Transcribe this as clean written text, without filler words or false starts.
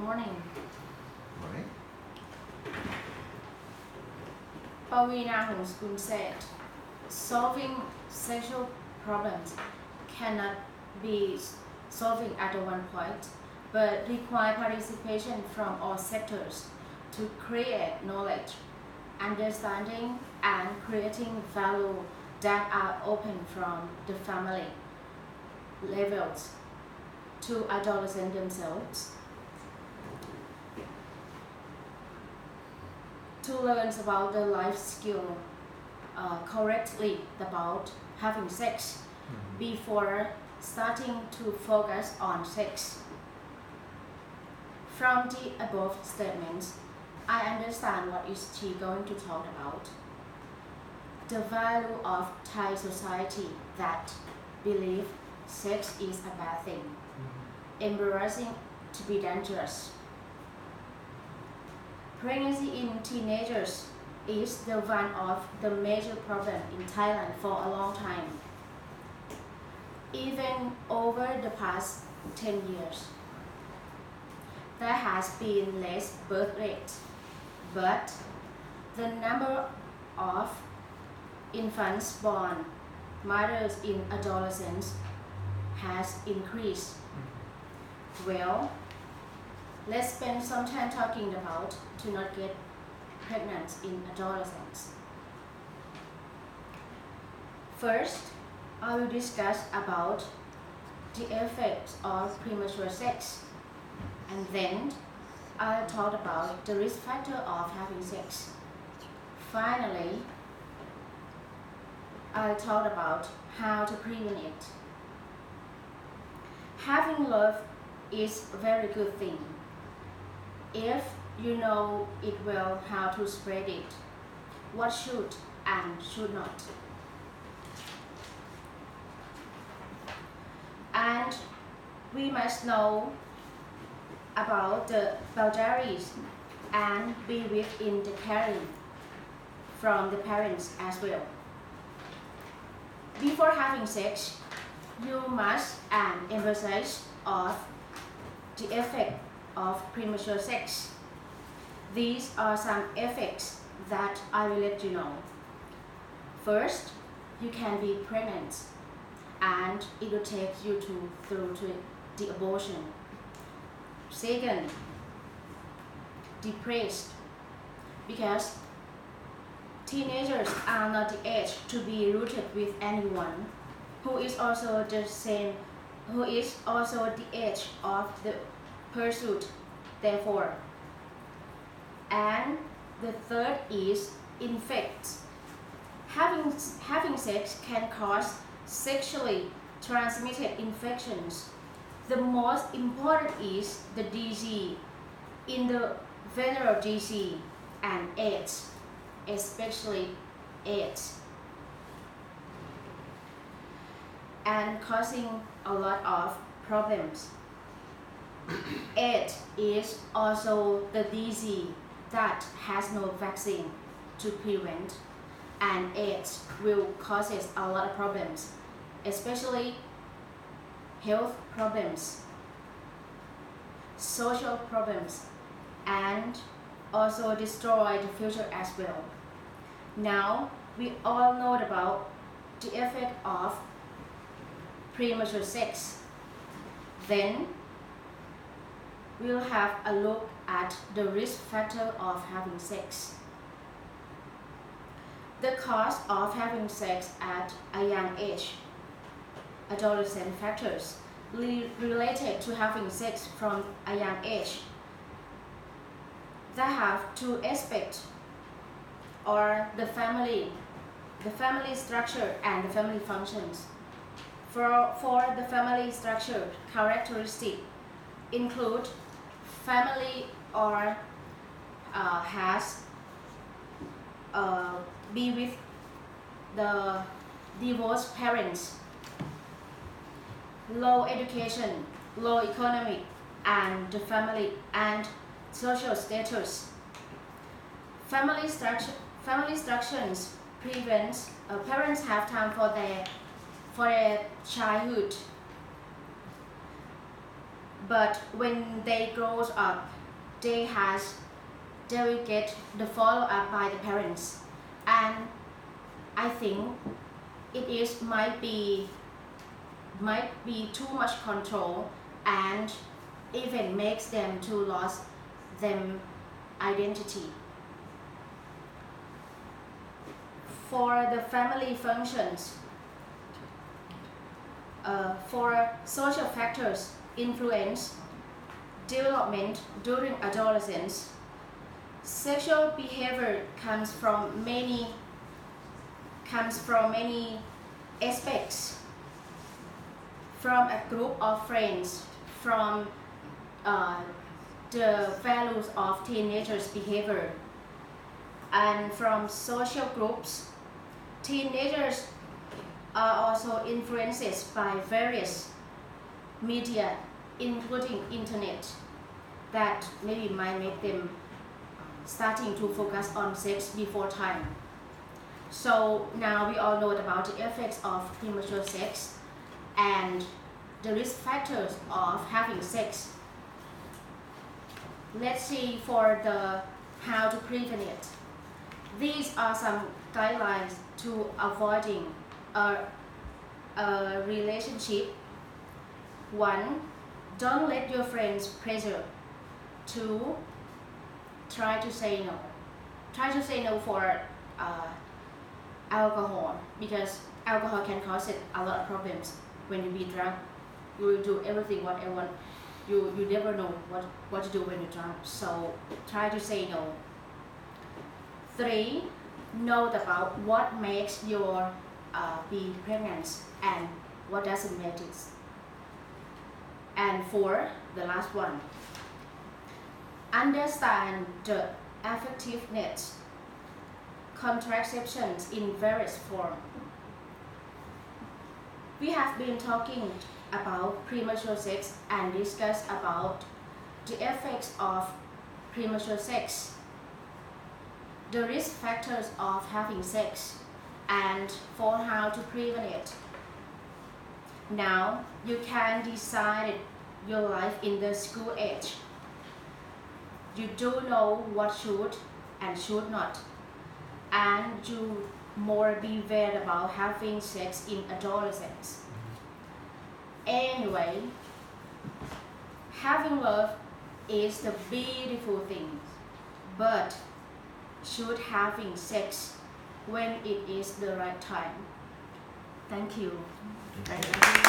morning. Morning. Pavina Homeschool said, solving sexual problems cannot be solving at one point, but require participation from all sectors to create knowledge, understanding, and creating value that are open from the family levels to adolescents themselves. To learn about the life skill correctly about having sex before starting to focus on sex. From the above statements, I understand what is she going to talk about. The value of Thai society that believe sex is a bad thing, embarrassing to be dangerous. Pregnancy in teenagers is the one of the major problem in Thailand for a long time, even over the past 10 years. There has been less birth rate, but the number of infants born, mothers in adolescence has increased. Well, let's spend some time talking about to not get pregnant in adolescence. First, I will discuss about the effects of premature sex, and then I'll talk about the risk factor of having sex. Finally, I'll talk about how to prevent it. Having love is a very good thing if you know it well how to spread it, what should and should not. And we must know about the boundaries and be within the caring from the parents as well. Before having sex, you must emphasize of the effect of premature sex. These are some effects that I will let you know. First, you can be pregnant and it will take you through to the abortion. Second, depressed because teenagers are not the age to be rooted with anyone who is also the age of the pursuit, therefore. And the third is infects. Having sex can cause sexually transmitted infections. The most important is the disease in the venereal disease and AIDS, especially AIDS, and causing a lot of problems. AIDS is also the disease that has no vaccine to prevent, and AIDS will cause a lot of problems, especially health problems, social problems, and also destroy the future as well. Now we all know about the effect of premature sex. Then we'll have a look at the risk factor of having sex. The cost of having sex at a young age. Adolescent factors related to having sex from a young age. They have two aspects, or the family structure and the family functions. For the family structure, characteristic include family or has be with the divorced parents, low education, low economic, and the family and social status. Family structures prevents parents have time for their childhood. but when they grow up, they will get the follow up by the parents, and I think it might be too much control and even makes them to lose them identity. For the family functions, for social factors influence development during adolescence, sexual behavior comes from many aspects, from a group of friends, from the values of teenagers' behavior, and from social groups. Teenagers are also influenced by various media, including internet, that maybe might make them starting to focus on sex before time. So now we all know about the effects of premature sex and the risk factors of having sex. Let's see for the how to prevent it. These are some guidelines to avoiding a relationship. 1. Don't let your friends pressure. 2. Try to say no. Try to say no for alcohol, because alcohol can cause it a lot of problems. When you be drunk, you will do everything whatever. You never know what to do when you're drunk. So try to say no. 3. Know about what makes your be pregnant and what doesn't make it. And 4, the last one, understand the effectiveness contraceptions in various forms. We have been talking about premature sex and discussed about the effects of premature sex, the risk factors of having sex, and for how to prevent it. Now you can decide your life in the school age. You do know what should and should not, and you more beware about having sex in adolescence. Anyway, having love is the beautiful thing, but should having sex when it is the right time. Thank you. Thank you.